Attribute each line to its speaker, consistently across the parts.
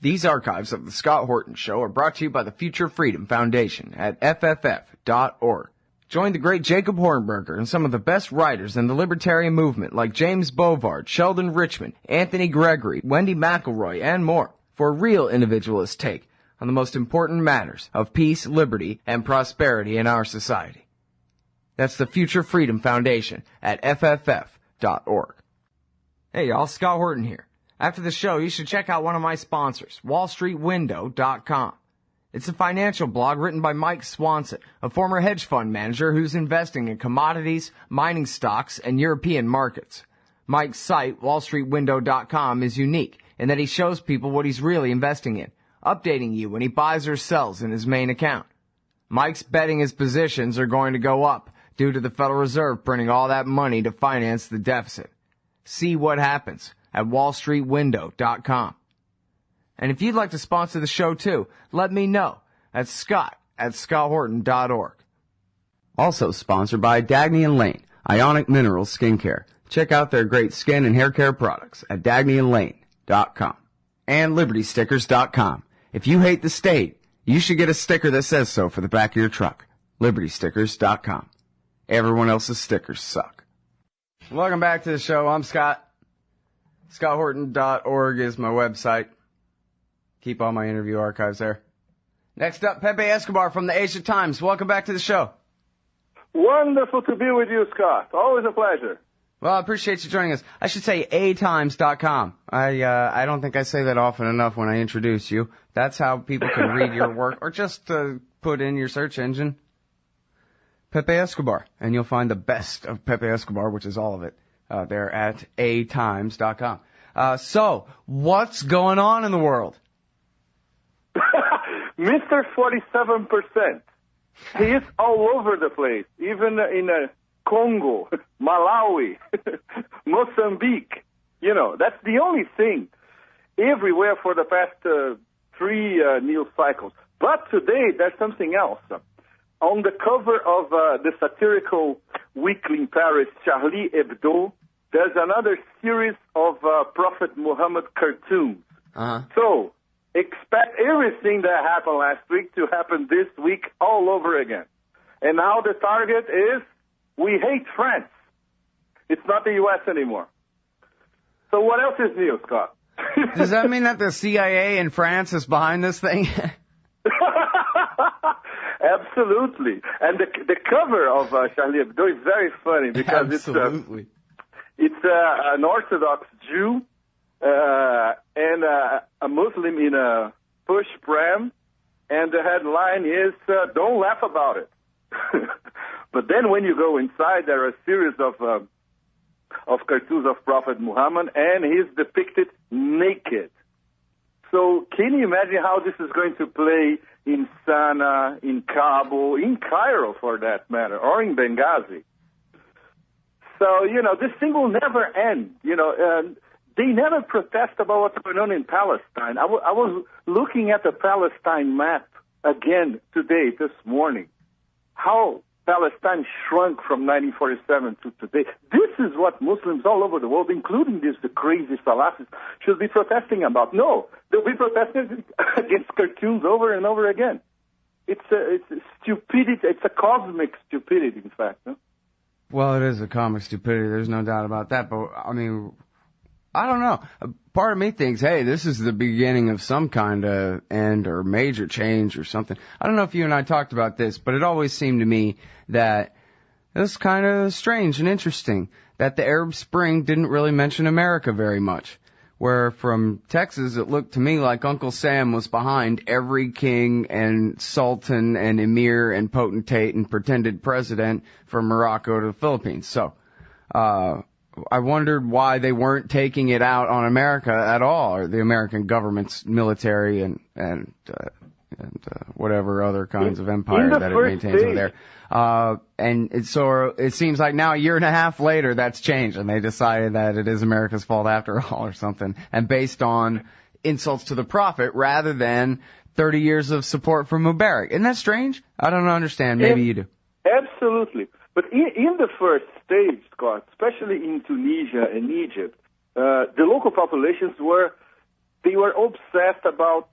Speaker 1: These archives of the Scott Horton Show are brought to you by the Future Freedom Foundation at fff.org. Join the great Jacob Hornberger and some of the best writers in the libertarian movement like James Bovard, Sheldon Richman, Anthony Gregory, Wendy McElroy, and more for a real individualist take on the most important matters of peace, liberty, and prosperity in our society. That's the Future Freedom Foundation at fff.org. Hey y'all, Scott Horton here. After the show, you should check out one of my sponsors, wallstreetwindow.com. It's a financial blog written by Mike Swanson, a former hedge fund manager who's investing in commodities, mining stocks, and European markets. Mike's site, wallstreetwindow.com, is unique in that he shows people what he's really investing in, updating you when he buys or sells in his main account. Mike's betting his positions are going to go up due to the Federal Reserve printing all that money to finance the deficit. See what happens at wallstreetwindow.com. And if you'd like to sponsor the show too, let me know at scott@scotthorton.org. Also sponsored by Dagny & Lane, Ionic Minerals Skincare. Check out their great skin and hair care products at dagnyandlane.com. And libertystickers.com. If you hate the state, you should get a sticker that says so for the back of your truck. libertystickers.com. Everyone else's stickers suck. Welcome back to the show. I'm Scott. ScottHorton.org is my website. Keep all my interview archives there. Next up, Pepe Escobar from the Asia Times. Welcome back to the show.
Speaker 2: Wonderful to be with you, Scott. Always a pleasure.
Speaker 1: Well, I appreciate you joining us. I should say atimes.com. I don't think I say that often enough when I introduce you. That's how people can read your work, or just put in your search engine Pepe Escobar, and you'll find the best of Pepe Escobar, which is all of it. There at atimes.com. So, what's going on in the world?
Speaker 2: Mr. 47%. He is all over the place, even in Congo, Malawi, Mozambique. You know, that's the only thing. Everywhere for the past three news cycles. But today, there's something else. On the cover of the satirical weekly in Paris, Charlie Hebdo, there's another series of Prophet Muhammad cartoons. So, expect everything that happened last week to happen this week all over again. And now the target is, we hate France. It's not the U.S. anymore. So what else is new, Scott?
Speaker 1: Does that mean that the CIA in France is behind this thing?
Speaker 2: Absolutely. And the cover of Charlie Hebdo is very funny because it's an Orthodox Jew and a Muslim in a push pram, and the headline is, don't laugh about it. But then when you go inside, there are a series of cartoons of Prophet Muhammad, and he's depicted naked. So can you imagine how this is going to play in Sana'a, in Kabul, in Cairo for that matter, or in Benghazi? So, you know, this thing will never end. You know, they never protest about what's going on in Palestine. I was looking at the Palestine map again today, this morning, how Palestine shrunk from 1947 to today. This is what Muslims all over the world, including the crazy Salafists, should be protesting about. No, they'll be protesting against cartoons over and over again. It's stupidity. It's a cosmic stupidity, in fact. No?
Speaker 1: Well, it is a comic stupidity. There's no doubt about that. But, I mean, I don't know. Part of me thinks, hey, this is the beginning of some kind of end or major change or something. I don't know if you and I talked about this, but it always seemed to me that it was kind of strange and interesting that the Arab Spring didn't really mention America very much. Where from Texas, it looked to me like Uncle Sam was behind every king and sultan and emir and potentate and pretended president from Morocco to the Philippines. So, I wondered why they weren't taking it out on America at all, or the American government's military and whatever other kinds of empire that it maintains over there. And so it seems like now, a year and a half later, that's changed, and they decided that it is America's fault after all or something, and based on insults to the Prophet rather than 30 years of support from Mubarak. Isn't that strange? I don't understand. Maybe you do.
Speaker 2: Absolutely. But in the first stage, Scott, especially in Tunisia and Egypt, the local populations were they were obsessed about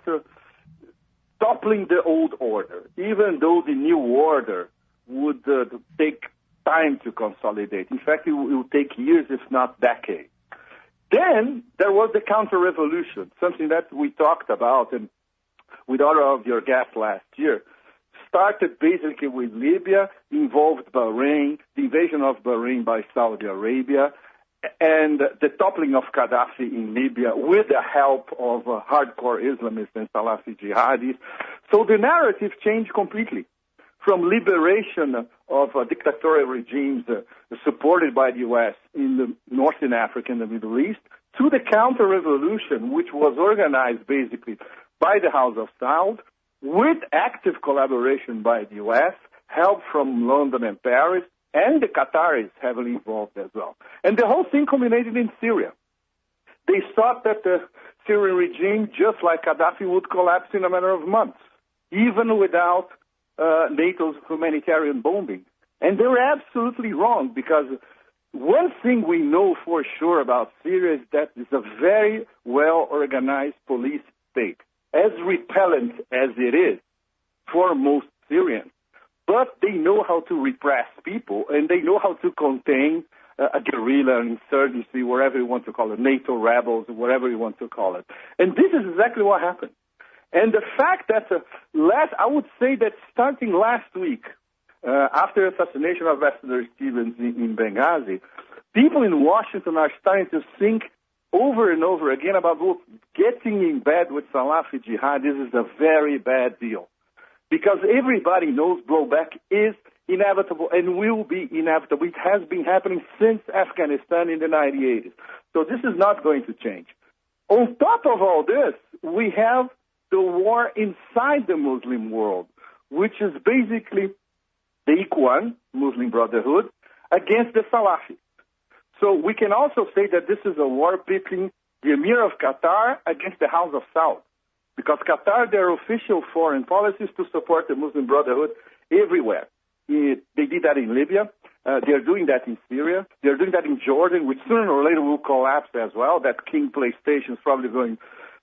Speaker 2: toppling the old order, even though the new order would take time to consolidate. In fact, it will take years, if not decades. Then there was the counter-revolution, something that we talked about and with other of your guests last year. Started basically with Libya, involved Bahrain, the invasion of Bahrain by Saudi Arabia, and the toppling of Gaddafi in Libya with the help of hardcore Islamists and Salafist jihadis. So the narrative changed completely from liberation of dictatorial regimes supported by the U.S. in the Northern Africa and the Middle East to the counter-revolution, which was organized basically by the House of Saud with active collaboration by the U.S., help from London and Paris, and the Qataris heavily involved as well. And the whole thing culminated in Syria. They thought that the Syrian regime, just like Gaddafi, would collapse in a matter of months, even without NATO's humanitarian bombing. And they were absolutely wrong, because one thing we know for sure about Syria is that it's a very well-organized police state, as repellent as it is for most Syrians. But they know how to repress people, and they know how to contain a guerrilla, an insurgency, whatever you want to call it, NATO rebels, whatever you want to call it. And this is exactly what happened. And the fact that I would say that starting last week, after the assassination of Ambassador Stevens in Benghazi, people in Washington are starting to think over and over again about getting in bed with Salafi jihad. This is a very bad deal, because everybody knows blowback is inevitable and will be inevitable. It has been happening since Afghanistan in the 1980s. So this is not going to change. On top of all this, we have the war inside the Muslim world, which is basically the Ikhwan, Muslim Brotherhood, against the Salafis. So we can also say that this is a war pitting the Emir of Qatar against the House of Saud, because Qatar, their official foreign policy is to support the Muslim Brotherhood everywhere. They did that in Libya. They're doing that in Syria. They're doing that in Jordan, which sooner or later will collapse as well. That King PlayStation is probably going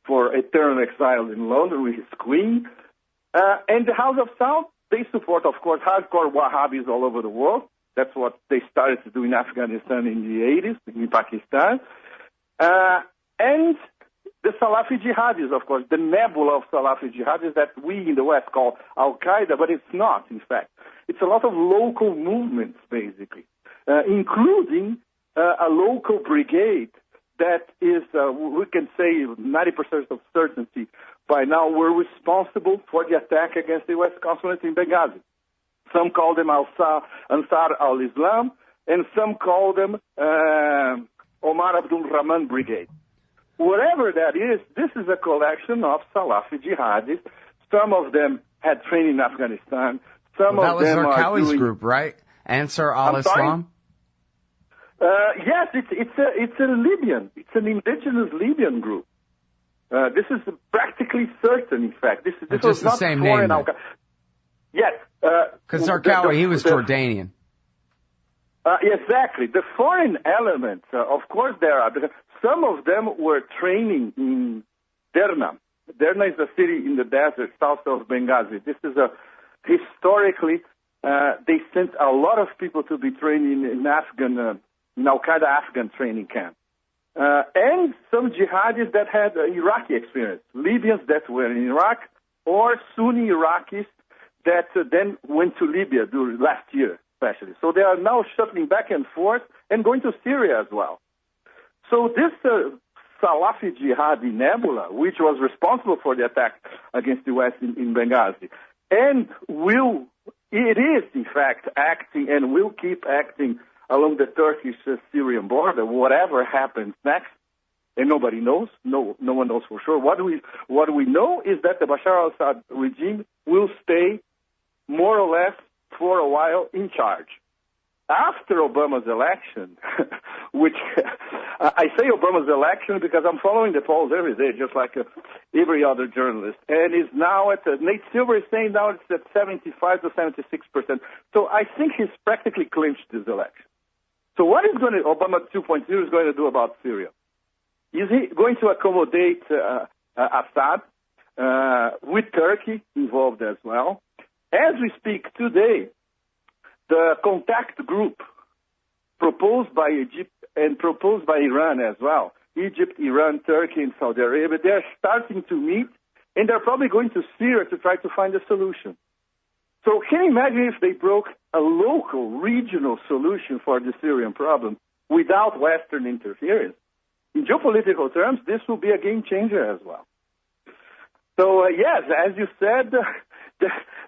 Speaker 2: for eternal exile in London with his queen. And the House of Saud, they support, of course, hardcore Wahhabis all over the world. That's what they started to do in Afghanistan in the 80s, in Pakistan. And the Salafi jihadis, of course, the nebula of Salafi jihadis that we in the West call Al-Qaeda, but it's not, in fact. It's a lot of local movements, basically, including a local brigade that is, we can say 90% of certainty by now, were responsible for the attack against the U.S. consulate in Benghazi. Some call them Ansar al-Islam, and some call them Omar Abdul Rahman Brigade. Whatever that is, this is a collection of Salafi jihadis. Some of them had training in Afghanistan. Some of them are
Speaker 1: That was Zarqawi's group, right? Ansar al-Islam?
Speaker 2: Yes, it's a Libyan. It's an indigenous Libyan group. This is practically certain, in fact. This was not the same name. Yes.
Speaker 1: Because Zarqawi, he was Jordanian.
Speaker 2: Exactly. The foreign elements, of course, there are. Some of them were training in Derna. Derna is a city in the desert south of Benghazi. This is historically, they sent a lot of people to be trained in Al-Qaeda Afghan training camp. And some jihadis that had Iraqi experience, Libyans that were in Iraq, or Sunni Iraqis that then went to Libya last year, especially. So they are now shuttling back and forth and going to Syria as well. So this Salafi jihadi nebula, which was responsible for the attack against the U.S. in Benghazi, and it is, in fact, acting and will keep acting along the Turkish-Syrian border, whatever happens next, and nobody knows. No one knows for sure. What we know is that the Bashar al-Assad regime will stay more or less for a while in charge. After Obama's election, which I say Obama's election because I'm following the polls every day, just like every other journalist, and is now Nate Silver is saying now it's at 75 to 76%. So I think he's practically clinched this election. So what is Obama 2.0 is going to do about Syria? Is he going to accommodate Assad, with Turkey involved as well. As we speak today, the contact group proposed by Egypt and proposed by Iran as well, Egypt, Iran, Turkey, and Saudi Arabia, they're starting to meet, and they're probably going to Syria to try to find a solution. So can you imagine if they broke a local, regional solution for the Syrian problem without Western interference? In geopolitical terms, this will be a game changer as well. So, yes, as you said,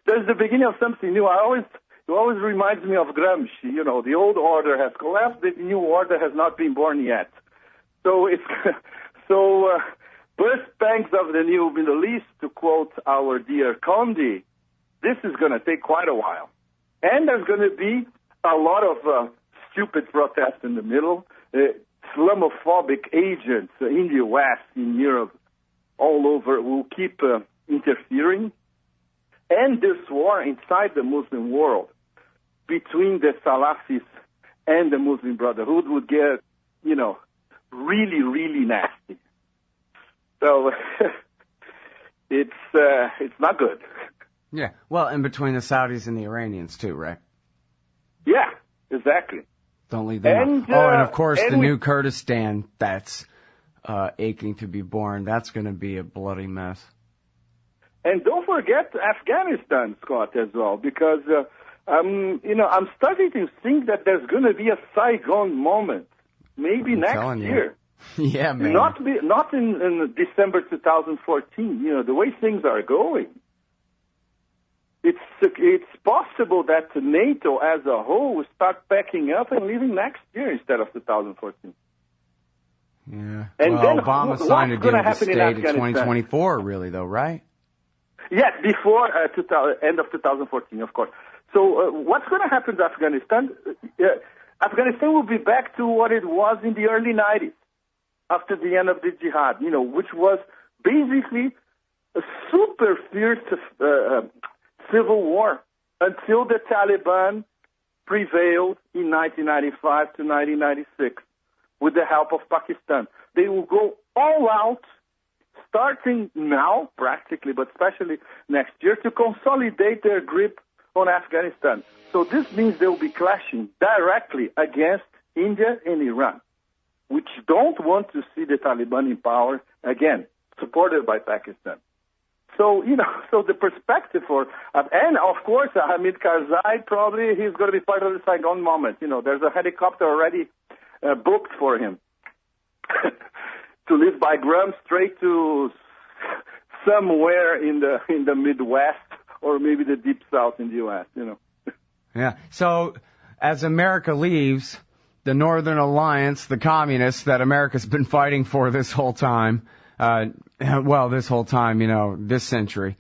Speaker 2: there's the beginning of something new. It always reminds me of Gramsci. You know, the old order has collapsed, the new order has not been born yet. So birth pangs of the new Middle East, to quote our dear Condi, this is going to take quite a while. And there's going to be a lot of stupid protests in the middle, Islamophobic agents in the West, in Europe, all over, will keep interfering. And this war inside the Muslim world between the Salafists and the Muslim Brotherhood would get, really, really nasty. So it's not good.
Speaker 1: Yeah, well, and between the Saudis and the Iranians too, right?
Speaker 2: Yeah, exactly.
Speaker 1: Don't leave them out. And of course the new Kurdistan that's aching to be born. That's going to be a bloody mess.
Speaker 2: And don't forget Afghanistan, Scott, as well, because I'm starting to think that there's going to be a Saigon moment, maybe next year.
Speaker 1: Yeah, man.
Speaker 2: Not in December 2014. The way things are going, it's possible that NATO as a whole will start packing up and leaving next year instead of 2014.
Speaker 1: Yeah.
Speaker 2: And
Speaker 1: well,
Speaker 2: then
Speaker 1: Obama signed a deal to stay to
Speaker 2: 2024,
Speaker 1: really, though, right?
Speaker 2: Yes, before end of 2014, of course. So what's going to happen to Afghanistan? Afghanistan will be back to what it was in the early 90s, after the end of the jihad, which was basically a super fierce civil war until the Taliban prevailed in 1995 to 1996 with the help of Pakistan. They will go all out, starting now, practically, but especially next year, to consolidate their grip on Afghanistan. So this means they will be clashing directly against India and Iran, which don't want to see the Taliban in power again, supported by Pakistan. So, so the perspective and of course, Hamid Karzai, probably he's going to be part of the Saigon moment. There's a helicopter already booked for him to leave by Gram straight to somewhere in the Midwest or maybe the Deep South in the U.S.,
Speaker 1: Yeah. So as America leaves the Northern Alliance, the communists that America's been fighting for this whole time, this century,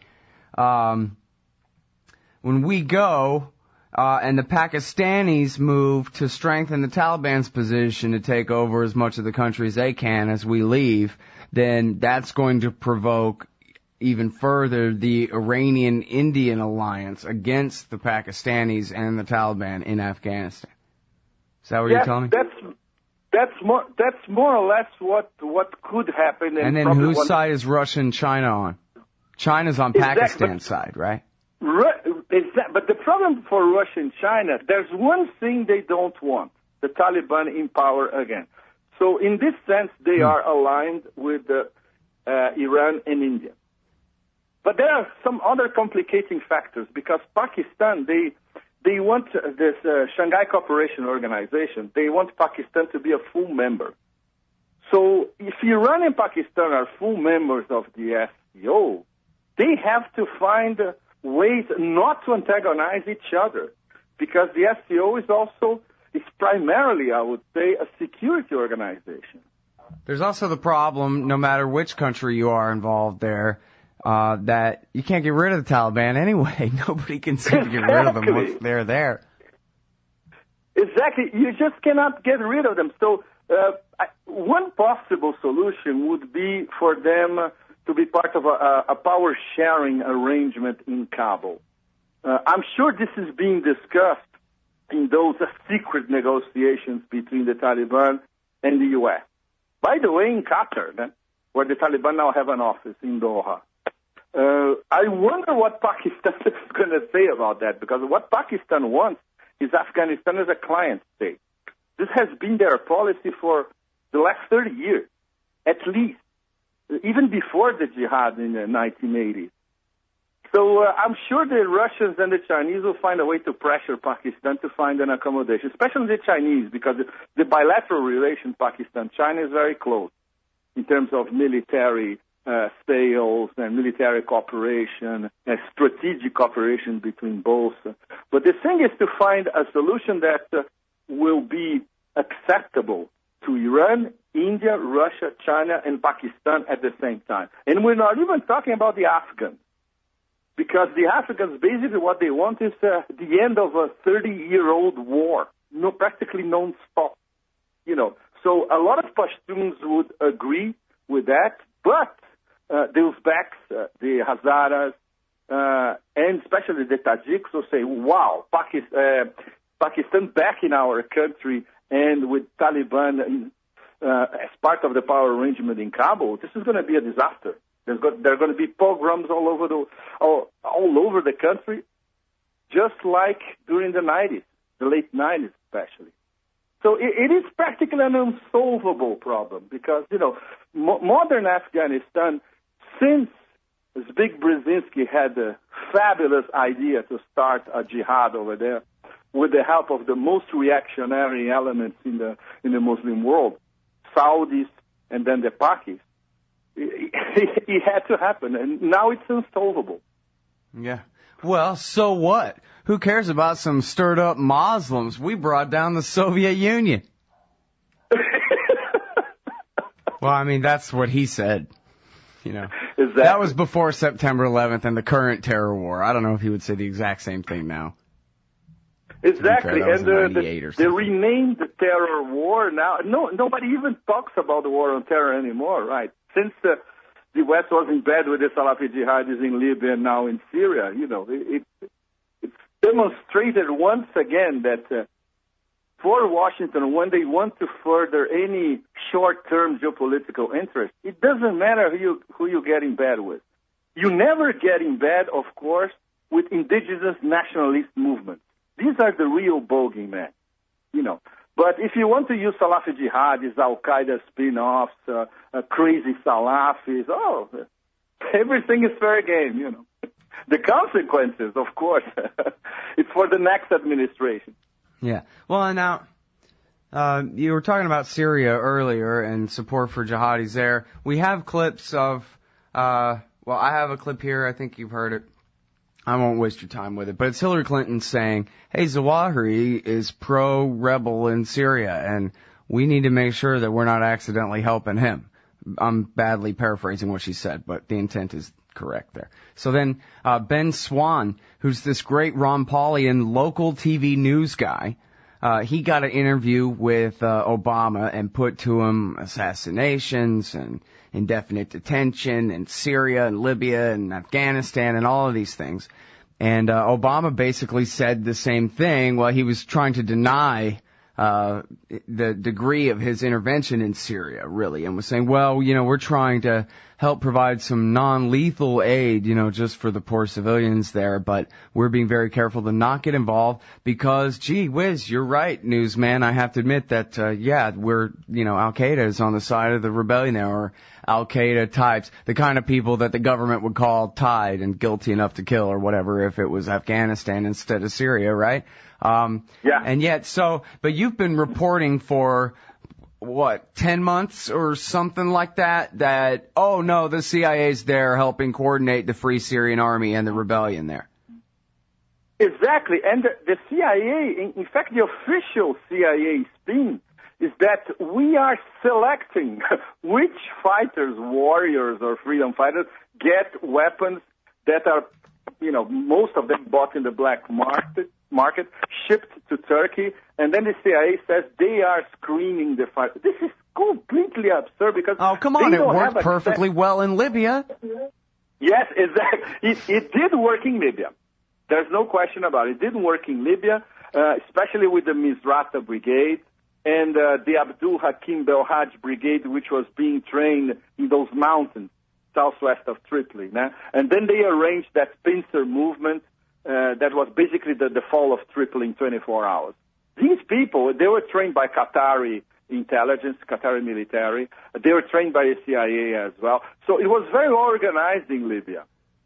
Speaker 1: when we go, and the Pakistanis move to strengthen the Taliban's position to take over as much of the country as they can as we leave, then that's going to provoke even further the Iranian-Indian alliance against the Pakistanis and the Taliban in Afghanistan. Is that what you're telling me?
Speaker 2: That's more or less what could happen.
Speaker 1: And then whose side is Russia and China on? China's on Pakistan's side, right?
Speaker 2: But the problem for Russia and China, there's one thing they don't want, the Taliban in power again. So in this sense, they are aligned with Iran and India. But there are some other complicating factors, because Pakistan, they want this Shanghai Cooperation Organization, they want Pakistan to be a full member. So if Iran and Pakistan are full members of the SCO, they have to find ways not to antagonize each other, because the SCO is primarily, I would say, a security organization.
Speaker 1: There's also the problem, no matter which country you are involved there, that you can't get rid of the Taliban anyway. Nobody can seem to get rid of them once they're there.
Speaker 2: Exactly. You just cannot get rid of them. So one possible solution would be for them to be part of a power-sharing arrangement in Kabul. I'm sure this is being discussed in those secret negotiations between the Taliban and the U.S. By the way, in Qatar, where the Taliban now have an office in Doha. I wonder what Pakistan is going to say about that, because what Pakistan wants is Afghanistan as a client state. This has been their policy for the last 30 years, at least, even before the jihad in the 1980s. So I'm sure the Russians and the Chinese will find a way to pressure Pakistan to find an accommodation, especially the Chinese, because the bilateral relation Pakistan-China is very close in terms of military sales and military cooperation and strategic cooperation between both. But the thing is to find a solution that will be acceptable to Iran, India, Russia, China, and Pakistan at the same time. And we're not even talking about the Afghans, because the Afghans, basically what they want is the end of a 30-year-old war, practically non-stop. So a lot of Pashtuns would agree with that, but the Uzbeks, the Hazaras, and especially the Tajiks will say, wow, Pakistan back in our country and with Taliban as part of the power arrangement in Kabul, this is going to be a disaster. There are going to be pogroms all over the country, just like during the 90s, the late 90s especially. So it is practically an unsolvable problem because, modern Afghanistan, since Zbig Brzezinski had the fabulous idea to start a jihad over there with the help of the most reactionary elements in the Muslim world, Saudis and then the Pakis, it had to happen, and now it's unsolvable.
Speaker 1: Yeah. Well, so what? Who cares about some stirred-up Muslims? We brought down the Soviet Union. Well, I mean, that's what he said.
Speaker 2: Exactly.
Speaker 1: That was before September 11th and the current terror war. I don't know if he would say the exact same thing now.
Speaker 2: Exactly,
Speaker 1: fair,
Speaker 2: and the renamed terror war now, nobody even talks about the war on terror anymore, right? Since the West was in bed with the Salafist jihadis in Libya and now in Syria, it's demonstrated once again that for Washington, when they want to further any short-term geopolitical interest, it doesn't matter who you get in bed with. You never get in bed, of course, with indigenous nationalist movements. These are the real bogeymen, But if you want to use Salafi jihadis, Al-Qaeda spin-offs, crazy Salafis, everything is fair game, The consequences, of course, it's for the next administration.
Speaker 1: Yeah. Well, now, you were talking about Syria earlier and support for jihadis there. We have clips of, I have a clip here. I think you've heard it. I won't waste your time with it, but it's Hillary Clinton saying, hey, Zawahiri is pro-rebel in Syria, and we need to make sure that we're not accidentally helping him. I'm badly paraphrasing what she said, but the intent is correct there. So then Ben Swan, who's this great Ron Paulian local TV news guy, he got an interview with Obama and put to him assassinations and indefinite detention in Syria and Libya and Afghanistan and all of these things. And Obama basically said the same thing. Well, he was trying to deny the degree of his intervention in Syria, really, and was saying, well, we're trying to help provide some non-lethal aid, just for the poor civilians there, but we're being very careful to not get involved because, gee whiz, you're right, newsman. I have to admit that, we're, Al-Qaeda is on the side of the rebellion there, or Al-Qaeda types, the kind of people that the government would call tied and guilty enough to kill or whatever if it was Afghanistan instead of Syria, right?
Speaker 2: Yeah.
Speaker 1: And yet, but you've been reporting for, 10 months or something like that, oh no, the CIA's there helping coordinate the Free Syrian Army and the rebellion there.
Speaker 2: Exactly. And the CIA, in fact, the official CIA spin is that we are selecting which fighters, warriors or freedom fighters get weapons that are, most of them bought in the black market, shipped to Turkey, and then the CIA says they are screening the fighters. This is completely absurd because
Speaker 1: come on, it worked perfectly well in Libya.
Speaker 2: Yes, exactly. It did work in Libya. There's no question about it. It didn't work in Libya, especially with the Misrata Brigade and the Abdul Hakim Belhaj Brigade, which was being trained in those mountains southwest of Tripoli. And then they arranged that pincer movement that was basically the fall of Tripoli in 24 hours. These people, they were trained by Qatari intelligence, Qatari military. They were trained by the CIA as well. So it was very organized in Libya.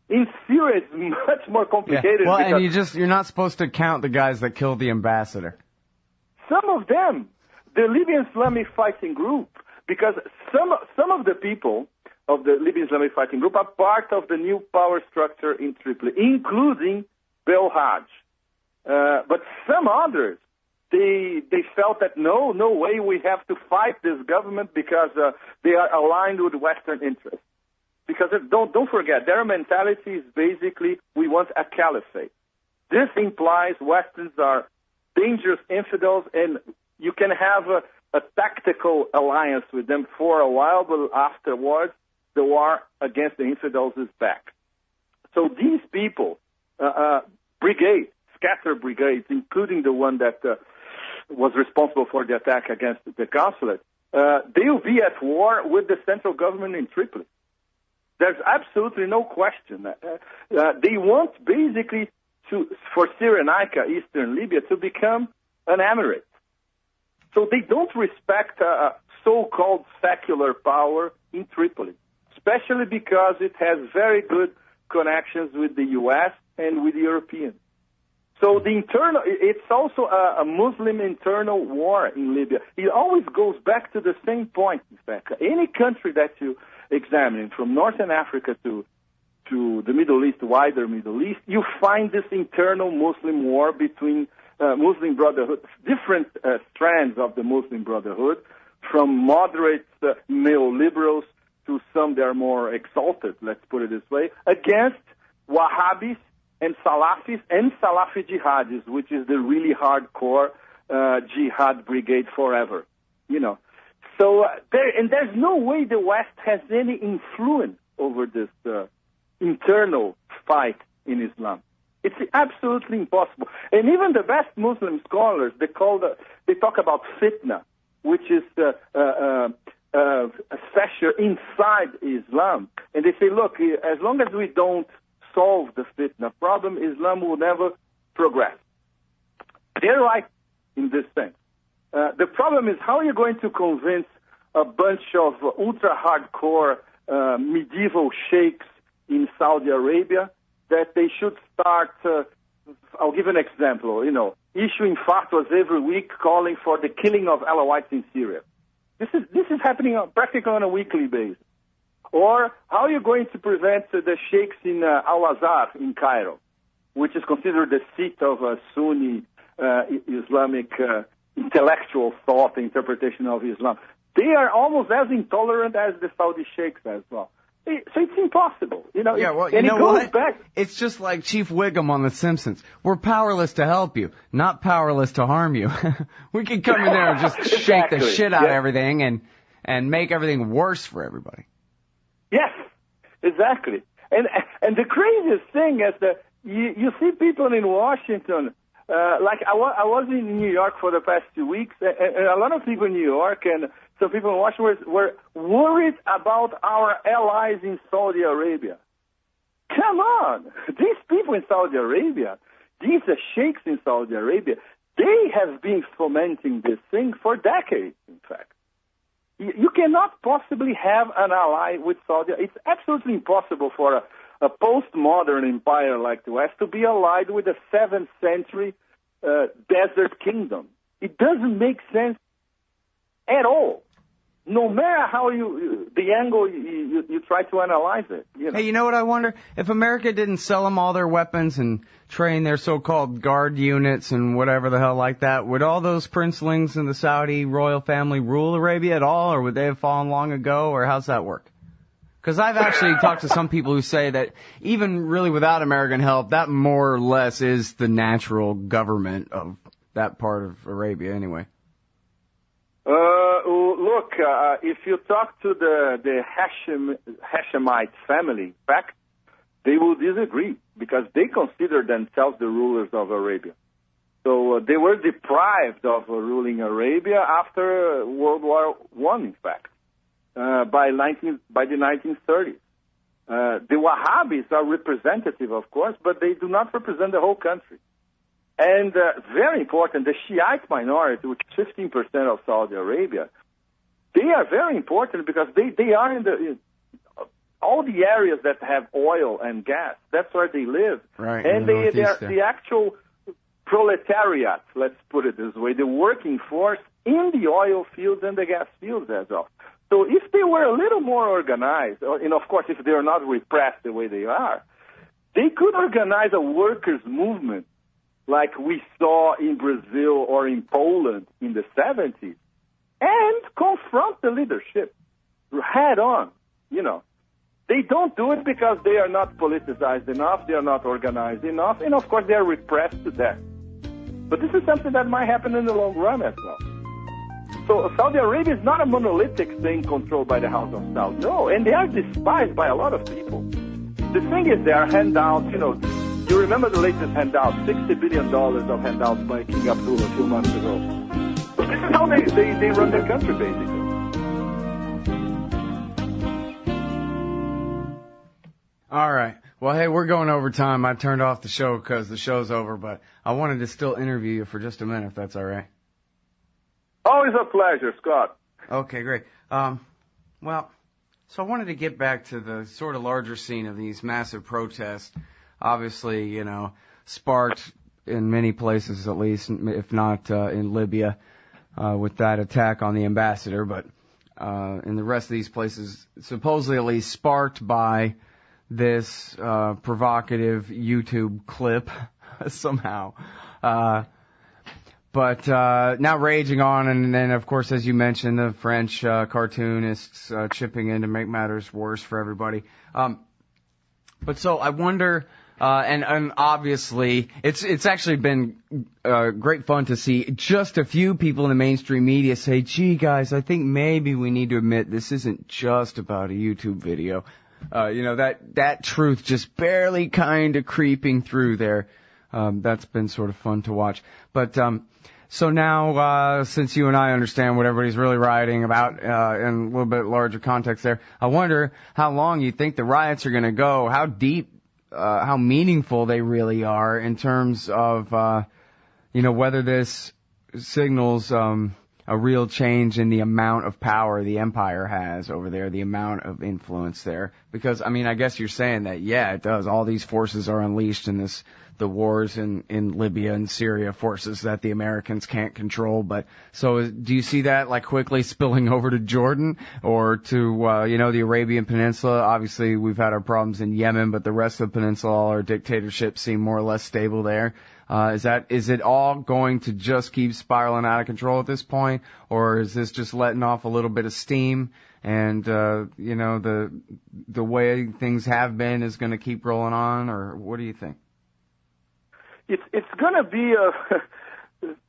Speaker 2: In Syria, it's much more complicated.
Speaker 1: Yeah. Well, and you're not supposed to count the guys that killed the ambassador.
Speaker 2: Some of them, the Libyan Islamic Fighting Group, because some of the people of the Libyan Islamic Fighting Group are part of the new power structure in Tripoli, including Belhaj. But some others, they felt that no way, we have to fight this government because they are aligned with Western interests. Because don't forget, their mentality is basically, we want a caliphate. This implies Westerns are dangerous infidels, and you can have a tactical alliance with them for a while, but afterwards, the war against the infidels is back. So these people, brigades, scattered brigades, including the one that was responsible for the attack against the consulate, they will be at war with the central government in Tripoli. There's absolutely no question. They want basically for Cyrenaica, eastern Libya, to become an emirate. So they don't respect so-called secular power in Tripoli, especially because it has very good connections with the U.S. and with the Europeans. So it's also a Muslim internal war in Libya. It always goes back to the same point, in fact. Any country that you examine, from Northern Africa to the Middle East, wider Middle East, you find this internal Muslim war between Muslim Brotherhood, different strands of the Muslim Brotherhood, from moderate neoliberals to some that are more exalted, let's put it this way, against Wahhabis and Salafis and Salafi jihadis, which is the really hardcore jihad brigade forever, So there's no way the West has any influence over this internal fight in Islam. It's absolutely impossible. And even the best Muslim scholars, they talk about fitna, which is a fissure inside Islam. And they say, look, as long as we don't solve the fitna problem, Islam will never progress. They're right in this sense. The problem is, how are you going to convince a bunch of ultra-hardcore medieval sheikhs in Saudi Arabia that they should start, I'll give an example, issuing fatwas every week calling for the killing of Alawites in Syria. This is happening practically on a weekly basis. Or how are you going to prevent the sheikhs in Al-Azhar in Cairo, which is considered the seat of a Sunni Islamic intellectual thought, interpretation of Islam? They are almost as intolerant as the Saudi sheikhs as well. So it's impossible, back.
Speaker 1: It's just like Chief Wiggum on The Simpsons. We're powerless to help you, not powerless to harm you. We can come in there and just shake the shit out of everything and make everything worse for everybody.
Speaker 2: Yes, exactly. And the craziest thing is that you see people in Washington, like I was in New York for the past 2 weeks, and a lot of people in New York and some people in Washington were worried about our allies in Saudi Arabia. Come on! These people in Saudi Arabia, these sheikhs in Saudi Arabia, they have been fomenting this thing for decades, in fact. You cannot possibly have an ally with Saudi. It's absolutely impossible for a postmodern empire like the West to be allied with a 7th century desert kingdom. It doesn't make sense at all. No matter how the angle you try to analyze it.
Speaker 1: Hey, you know what I wonder? If America didn't sell them all their weapons and train their so-called guard units and whatever the hell like that, would all those princelings in the Saudi royal family rule Arabia at all, or would they have fallen long ago, or how's that work? Because I've actually talked to some people who say that even really without American help, that more or less is the natural government of that part of Arabia anyway.
Speaker 2: Look, if you talk to the Hashemite family, in fact, they will disagree because they consider themselves the rulers of Arabia. So they were deprived of ruling Arabia after World War I, in fact, by the 1930s. The Wahhabis are representative, of course, but they do not represent the whole country. And very important, the Shiite minority, which is 15% of Saudi Arabia, they are very important because they are in all the areas that have oil and gas. That's where they live.
Speaker 1: Right.
Speaker 2: And they are the actual proletariat, let's put it this way, the working force in the oil fields and the gas fields as well. So if they were a little more organized, and of course if they are not repressed the way they are, they could organize a workers' movement like we saw in Brazil or in Poland in the 70s and confront the leadership head on, They don't do it because they are not politicized enough, they are not organized enough, and of course they are repressed to death. But this is something that might happen in the long run as well. So Saudi Arabia is not a monolithic thing controlled by the House of Saud. No, and they are despised by a lot of people. The thing is, there are handouts, you remember the latest handout, $60 billion of handouts by King Abdullah a few months ago. So this is how they run their country, basically.
Speaker 1: All right. Well, hey, we're going over time. I turned off the show because the show's over, but I wanted to still interview you for just a minute, if that's all right.
Speaker 2: Always a pleasure, Scott.
Speaker 1: Okay, great. Well, so I wanted to get back to the sort of larger scene of these massive protests. Obviously, sparked in many places, at least, if not in Libya, with that attack on the ambassador, but in the rest of these places, supposedly at least sparked by this provocative YouTube clip somehow. But now raging on, and then, of course, as you mentioned, the French cartoonists chipping in to make matters worse for everybody. But so I wonder, and obviously, it's actually been great fun to see just a few people in the mainstream media say, gee, guys, I think maybe we need to admit this isn't just about a YouTube video. That truth just barely kind of creeping through there. That's been sort of fun to watch. But so now, since you and I understand what everybody's really rioting about in a little bit larger context there, I wonder how long you think the riots are going to go, how deep, how meaningful they really are in terms of, whether this signals a real change in the amount of power the empire has over there, the amount of influence there. Because, I guess you're saying that, yeah, it does. All these forces are unleashed in the wars in Libya and Syria, forces that the Americans can't control. But so do you see that like quickly spilling over to Jordan or to, the Arabian Peninsula? Obviously, we've had our problems in Yemen, but the rest of the peninsula, all our dictatorships seem more or less stable there. Is it all going to just keep spiraling out of control at this point, or is this just letting off a little bit of steam and, the way things have been is going to keep rolling on, or what do you think?
Speaker 2: It's going to be a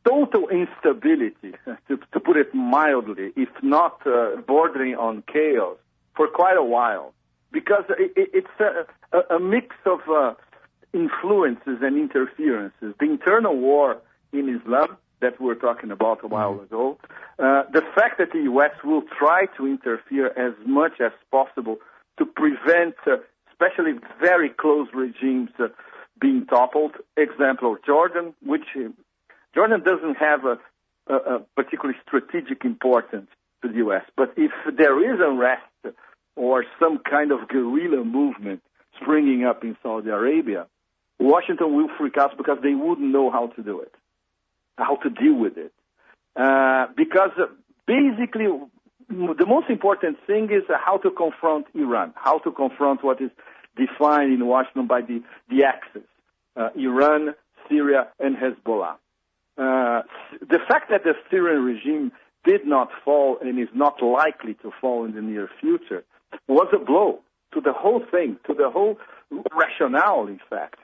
Speaker 2: total instability, to put it mildly, if not bordering on chaos, for quite a while, because it's a mix of influences and interferences. The internal war in Islam that we were talking about a while ago, the fact that the U.S. will try to interfere as much as possible to prevent, especially very close regimes, being toppled. Example, Jordan, which Jordan doesn't have a particularly strategic importance to the U.S., but if there is unrest or some kind of guerrilla movement springing up in Saudi Arabia, Washington will freak out because they wouldn't know how to do it, how to deal with it. Because basically the most important thing is how to confront Iran, how to confront what is defined in Washington by the axis, Iran, Syria, and Hezbollah. The fact that the Syrian regime did not fall and is not likely to fall in the near future was a blow to the whole thing, to the whole rationale, in fact.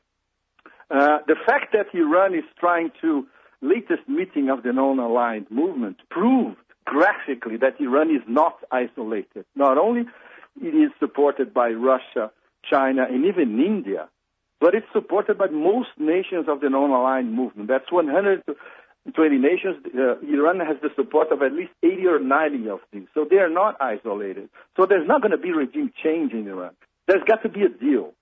Speaker 2: The fact that Iran is trying to, latest meeting of the non-aligned movement proved graphically that Iran is not isolated. Not only it is supported by Russia, China, and even India, but it's supported by most nations of the non-aligned movement. That's 120 nations. Iran has the support of at least 80 or 90 of these. So they are not isolated. So there's not going to be regime change in Iran. There's got to be a deal.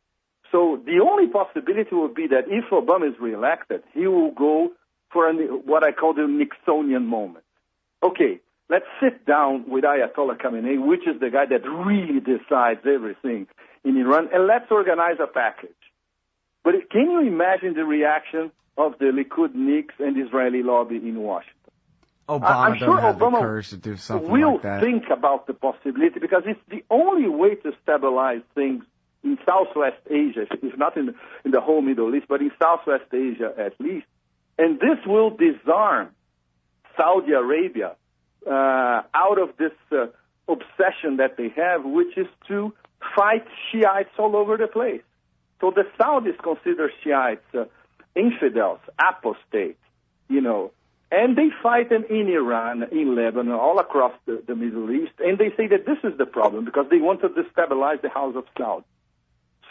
Speaker 2: So the only possibility would be that if Obama is reelected, he will go for what I call the Nixonian moment. Okay, let's sit down with Ayatollah Khamenei, which is the guy that really decides everything in Iran, and let's organize a package. But can you imagine the reaction of the Likud-Niks and Israeli lobby in Washington?
Speaker 1: I'm sure Obama the courage to do something
Speaker 2: will
Speaker 1: like that.
Speaker 2: Think about the possibility, because it's the only way to stabilize things in Southwest Asia, if not in the whole Middle East, but in Southwest Asia at least. And this will disarm Saudi Arabia out of this obsession that they have, which is to fight Shiites all over the place. So the Saudis consider Shiites infidels, apostates, and they fight them in Iran, in Lebanon, all across the Middle East, and they say that this is the problem because they want to destabilize the House of Saud.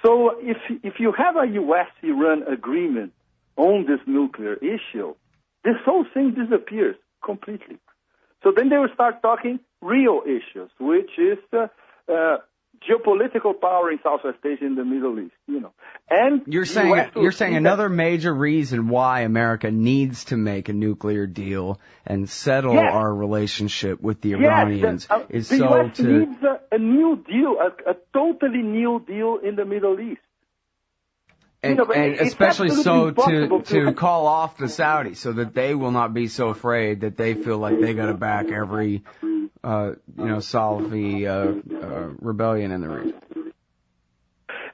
Speaker 2: So if you have a U.S.-Iran agreement on this nuclear issue, this whole thing disappears completely. So then they will start talking real issues, which is geopolitical power in Southwest Asia and the Middle East, And
Speaker 1: you're saying another major reason why America needs to make a nuclear deal and settle our relationship with the Iranians is
Speaker 2: the
Speaker 1: so
Speaker 2: US needs a new deal, a totally new deal in the Middle East.
Speaker 1: And especially so to call off the Saudis so that they will not be so afraid that they feel like they got to back every Salafi rebellion in the region.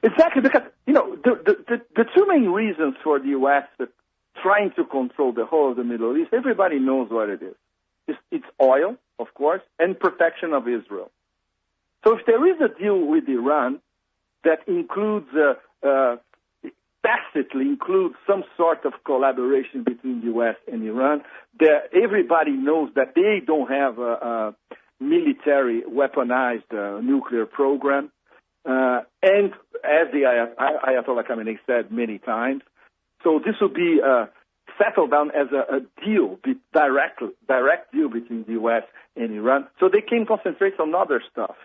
Speaker 2: Exactly, because the two main reasons for the U.S. trying to control the whole of the Middle East, everybody knows what it is. It's oil, of course, and protection of Israel. So if there is a deal with Iran that includes tacitly includes some sort of collaboration between the U.S. and Iran, everybody knows that they don't have a military weaponized nuclear program. And as the Ayatollah Khamenei said many times, so this will be settled down as a deal, direct deal between the U.S. and Iran, so they can concentrate on other stuff.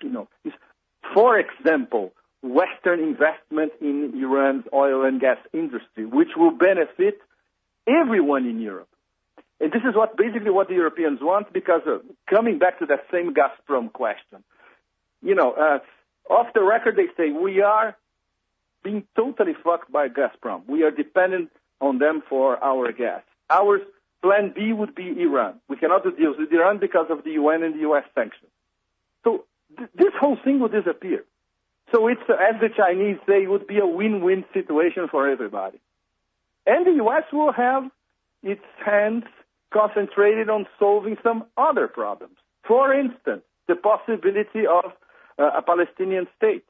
Speaker 2: For example, Western investment in Iran's oil and gas industry, which will benefit everyone in Europe. And this is basically what the Europeans want, because coming back to that same Gazprom question, off the record they say we are being totally fucked by Gazprom. We are dependent on them for our gas. Our plan B would be Iran. We cannot do deals with Iran because of the UN and the U.S. sanctions. So this whole thing will disappear. So it's, as the Chinese say, it would be a win-win situation for everybody. And the U.S. will have its hands concentrated on solving some other problems. For instance, the possibility of a Palestinian state,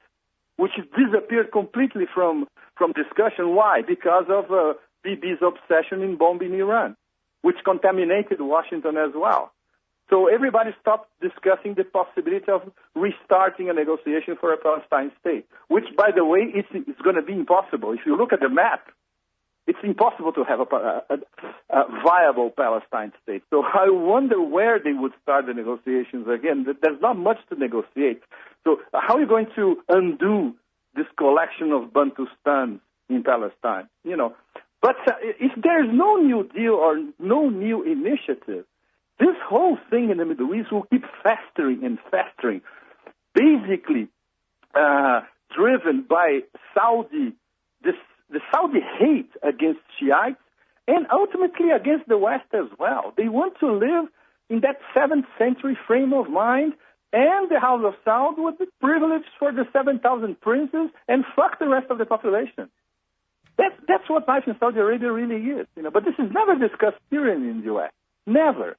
Speaker 2: which has disappeared completely from discussion. Why? Because of Bibi's obsession in bombing Iran, which contaminated Washington as well. So everybody stopped discussing the possibility of restarting a negotiation for a Palestine state, which, by the way, it's going to be impossible. If you look at the map, it's impossible to have a viable Palestine state. So I wonder where they would start the negotiations again. There's not much to negotiate. So how are you going to undo this collection of Bantustans in Palestine? But if there's no new deal or no new initiative, this whole thing in the Middle East will keep festering and festering, basically driven by the Saudi hate against Shiites and ultimately against the West as well. They want to live in that 7th century frame of mind, and the House of Saud would be privileged for the 7,000 princes and fuck the rest of the population. That's what life in Saudi Arabia really is, But this is never discussed here in the U.S. Never.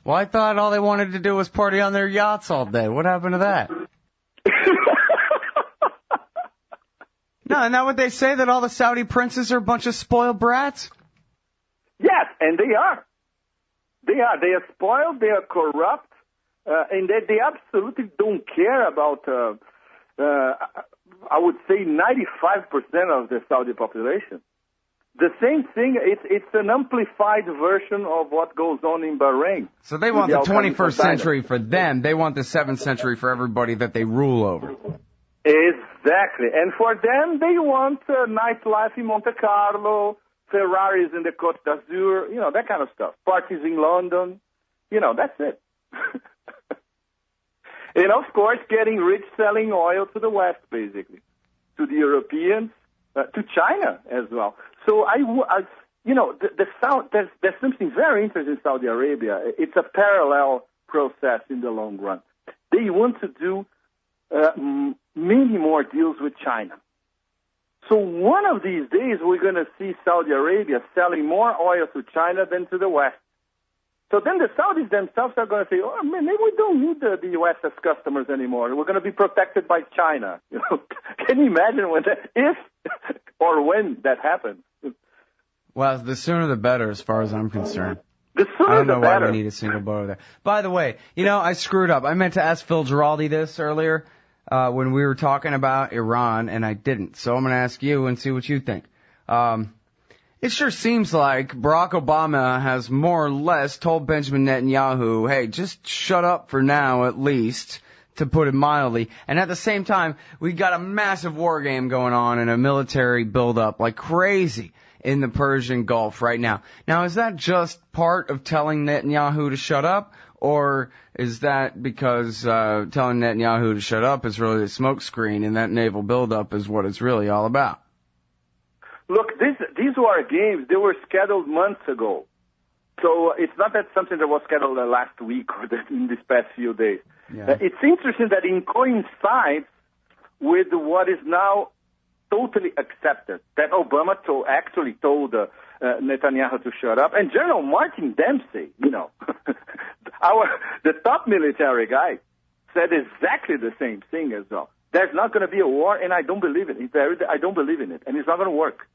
Speaker 1: Well, I thought all they wanted to do was party on their yachts all day. What happened to that? No, isn't that what they say, that all the Saudi princes are a bunch of spoiled brats?
Speaker 2: Yes, and they are. They are spoiled, they are corrupt, and they absolutely don't care about... I would say 95% of the Saudi population. The same thing, it's an amplified version of what goes on in Bahrain.
Speaker 1: So they want the 21st century for them. They want the 7th century for everybody that they rule over.
Speaker 2: Exactly. And for them, they want nightlife in Monte Carlo, Ferraris in the Côte d'Azur, that kind of stuff. Parties in London, that's it. And, of course, getting rich selling oil to the West, basically, to the Europeans, to China as well. So, there's something very interesting in Saudi Arabia. It's a parallel process in the long run. They want to do many more deals with China. So one of these days, we're going to see Saudi Arabia selling more oil to China than to the West. So then the Saudis themselves are going to say, oh, man, maybe we don't need the U.S. as customers anymore. We're going to be protected by China. Can you imagine if or when that happens?
Speaker 1: Well, the sooner the better, as far as I'm concerned.
Speaker 2: The sooner
Speaker 1: I don't know
Speaker 2: the better.
Speaker 1: why we need a single boat over there. By the way, I screwed up. I meant to ask Phil Giraldi this earlier when we were talking about Iran, and I didn't. So I'm going to ask you and see what you think. It sure seems like Barack Obama has more or less told Benjamin Netanyahu, hey, just shut up for now at least, to put it mildly. And at the same time, we've got a massive war game going on and a military buildup like crazy in the Persian Gulf right now. Now, is that just part of telling Netanyahu to shut up? Or is that because telling Netanyahu to shut up is really a smokescreen and that naval buildup is what it's really all about?
Speaker 2: Look, these war games, they were scheduled months ago. So it's not that something that was scheduled last week or in these past few days. Yeah. It's interesting that it coincides with what is now totally accepted, that Obama actually told Netanyahu to shut up. And General Martin Dempsey, the top military guy, said exactly the same thing as well. There's not going to be a war, and I don't believe it. I don't believe in it, and it's not going to work.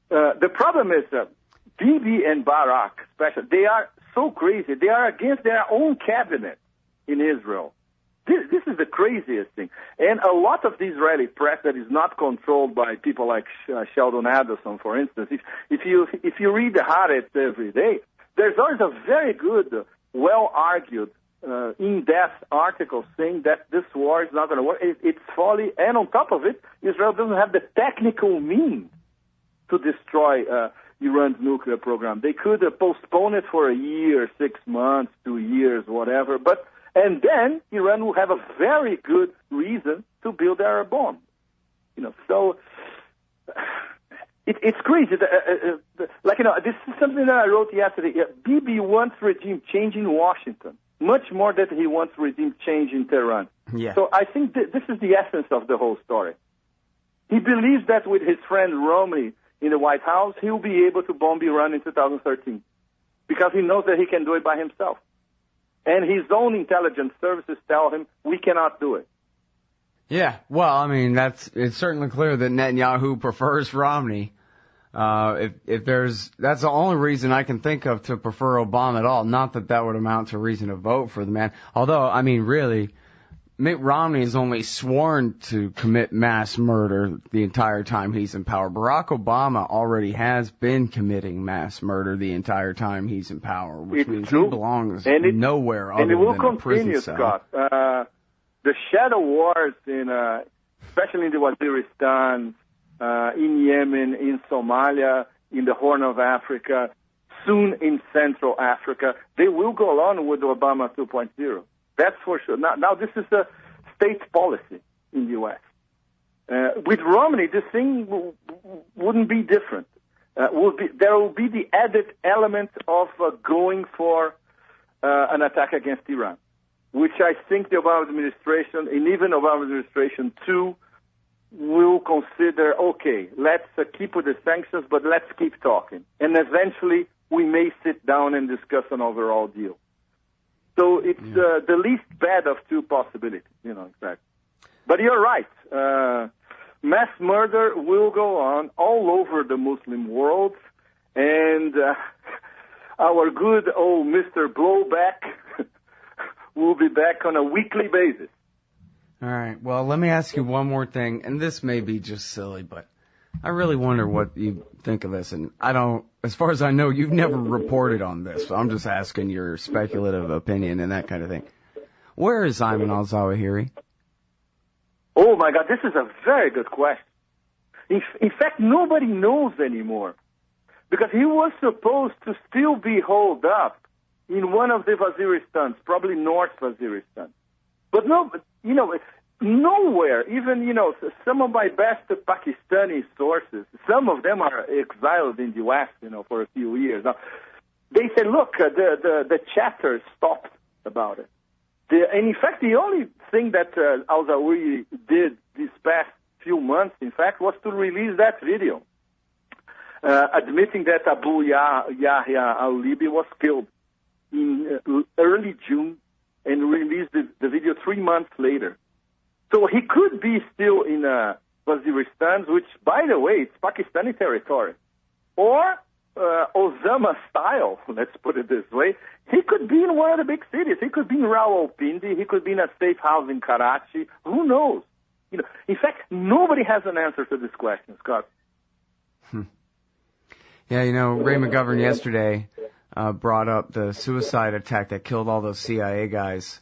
Speaker 2: The problem is Bibi and Barak, especially, they are so crazy. They are against their own cabinet in Israel. This is the craziest thing. And a lot of the Israeli press that is not controlled by people like Sheldon Adelson, for instance, if you read the Haaretz every day, there's always a very good, well-argued, in-depth article saying that this war is not going to work. It's folly. And on top of it, Israel doesn't have the technical means to destroy Iran's nuclear program. They could postpone it for a year, 6 months, 2 years, whatever. And then Iran will have a very good reason to build their bomb. So it's crazy. This is something that I wrote yesterday. Bibi wants regime change in Washington, much more than he wants regime change in Tehran.
Speaker 1: Yeah.
Speaker 2: So I think this is the essence of the whole story. He believes that with his friend Romney in the White House, he will be able to bomb Iran in 2013 because he knows that he can do it by himself. And his own intelligence services tell him we cannot do it.
Speaker 1: Yeah, well, it's certainly clear that Netanyahu prefers Romney. That's the only reason I can think of to prefer Obama at all. Not that would amount to a reason to vote for the man. Although, really, Mitt Romney is only sworn to commit mass murder the entire time he's in power. Barack Obama already has been committing mass murder the entire time he's in power, which means he belongs nowhere other than a prison cell.
Speaker 2: Scott. The shadow wars especially in the Waziristan, in Yemen, in Somalia, in the Horn of Africa, soon in Central Africa, they will go on with Obama 2.0. That's for sure. Now this is a state policy in the U.S. With Romney, this thing wouldn't be different. There will be the added element of going for an attack against Iran, which I think the Obama administration, and even Obama administration too, will consider, okay, let's keep with the sanctions, but let's keep talking. And eventually we may sit down and discuss an overall deal. So it's the least bad of two possibilities, exactly. But you're right. Mass murder will go on all over the Muslim world, and our good old Mr. Blowback will be back on a weekly basis.
Speaker 1: All right. Well, let me ask you one more thing, and this may be just silly, but I really wonder what you think of this. And as far as I know, you've never reported on this, so I'm just asking your speculative opinion and that kind of thing. Where is Ayman al-Zawahiri?
Speaker 2: Oh my God, this is a very good question. In fact, nobody knows anymore, because he was supposed to still be holed up in one of the Waziristans, probably North Waziristan. But nowhere, even, some of my best Pakistani sources, some of them are exiled in the West, for a few years. Now, they say, look, the chatter stopped about it. And in fact, the only thing that al-Zawahiri did these past few months, in fact, was to release that video, admitting that Abu Yahya al-Libi was killed in early June, and released the video 3 months later. So he could be still in Waziristan, which, by the way, it's Pakistani territory. Or Osama style, let's put it this way, he could be in one of the big cities. He could be in Rawalpindi. He could be in a safe house in Karachi. Who knows? In fact, nobody has an answer to this question, Scott.
Speaker 1: Yeah, Ray McGovern yesterday brought up the suicide attack that killed all those CIA guys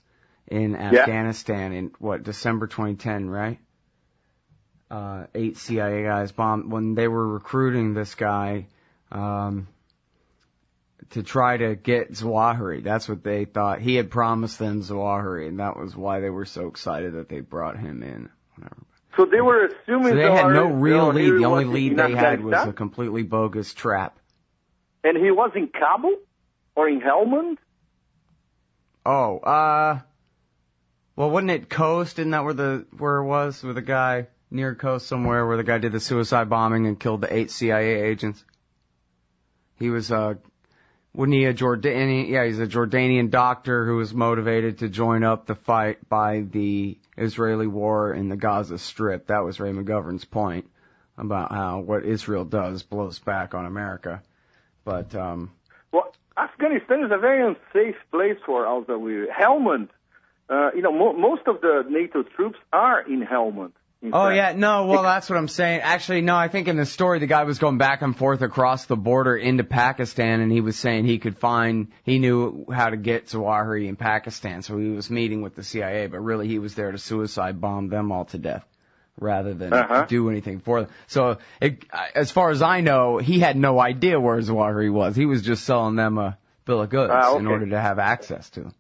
Speaker 1: in Afghanistan in, December 2010, right? 8 CIA guys bombed when they were recruiting this guy to try to get Zawahiri. That's what they thought. He had promised them Zawahiri, and that was why they were so excited that they brought him in. Whatever.
Speaker 2: So they were assuming
Speaker 1: so they had no real lead. The only lead they had was
Speaker 2: Afghanistan?
Speaker 1: a completely bogus trap.
Speaker 2: And he was in Kabul or in Helmand?
Speaker 1: Oh, well, wasn't it Coast? Isn't that where it was? With a guy near Coast somewhere where the guy did the suicide bombing and killed the 8 CIA agents? He was, wasn't he a Jordanian? Yeah, he's a Jordanian doctor who was motivated to join up the fight by the Israeli war in the Gaza Strip. That was Ray McGovern's point about how what Israel does blows back on America. But,
Speaker 2: well, Afghanistan is a very unsafe place for al-Zawahiri. Helmand, most of the NATO troops are in Helmand.
Speaker 1: Oh, yeah, no, well, that's what I'm saying. Actually, no, I think in the story the guy was going back and forth across the border into Pakistan, and he was saying he knew how to get Zawahiri in Pakistan, so he was meeting with the CIA, but really he was there to suicide bomb them all to death rather than do anything for them. So, as far as I know, he had no idea where Zawahiri was. He was just selling them a bill of goods in order to have access to them.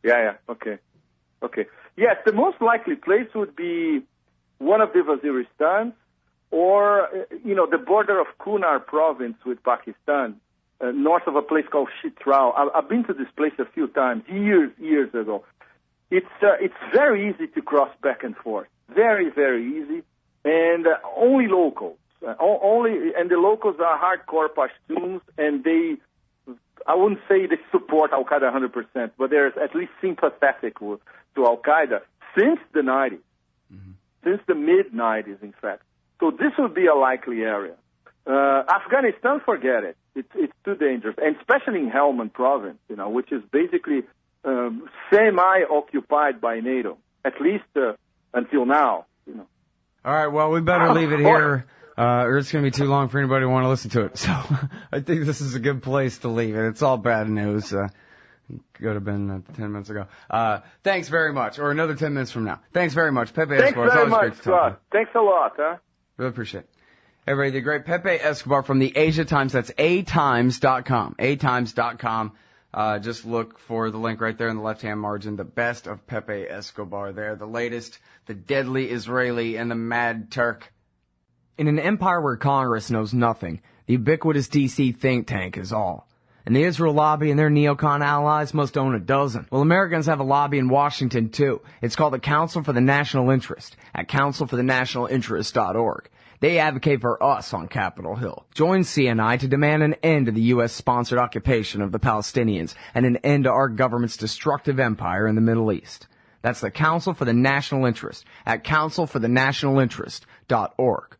Speaker 2: Yeah, okay. Yes, the most likely place would be one of the Waziristans, or, the border of Kunar province with Pakistan, north of a place called Chitral. I've been to this place a few times, years ago. It's very easy to cross back and forth. Very, very easy. And only locals. And the locals are hardcore Pashtuns, and I wouldn't say they support Al-Qaeda 100%, but they're at least sympathetic to Al-Qaeda since the 90s. Since the mid-90s, in fact. So this would be a likely area. Afghanistan, forget it. It's too dangerous, and especially in Helmand province, which is basically semi-occupied by NATO, at least until now.
Speaker 1: All right, well, we better leave it here, or it's going to be too long for anybody to want to listen to it. So I think this is a good place to leave it. It's all bad news. Could have been 10 minutes ago. Thanks very much. Or another 10 minutes from now. Thanks very much. Pepe Escobar.
Speaker 2: Thanks very much, Scott. Thanks a lot, huh?
Speaker 1: Really appreciate it. Everybody, the great Pepe Escobar from the Asia Times. That's atimes.com. atimes.com. Just look for the link right there in the left-hand margin. The best of Pepe Escobar there. The latest, the deadly Israeli and the mad Turk. In an empire where Congress knows nothing, the ubiquitous D.C. think tank is all. And the Israel lobby and their neocon allies must own a dozen. Well, Americans have a lobby in Washington, too. It's called the Council for the National Interest at councilforthenationalinterest.org. They advocate for us on Capitol Hill. Join CNI to demand an end to the U.S.-sponsored occupation of the Palestinians and an end to our government's destructive empire in the Middle East. That's the Council for the National Interest at councilforthenationalinterest.org.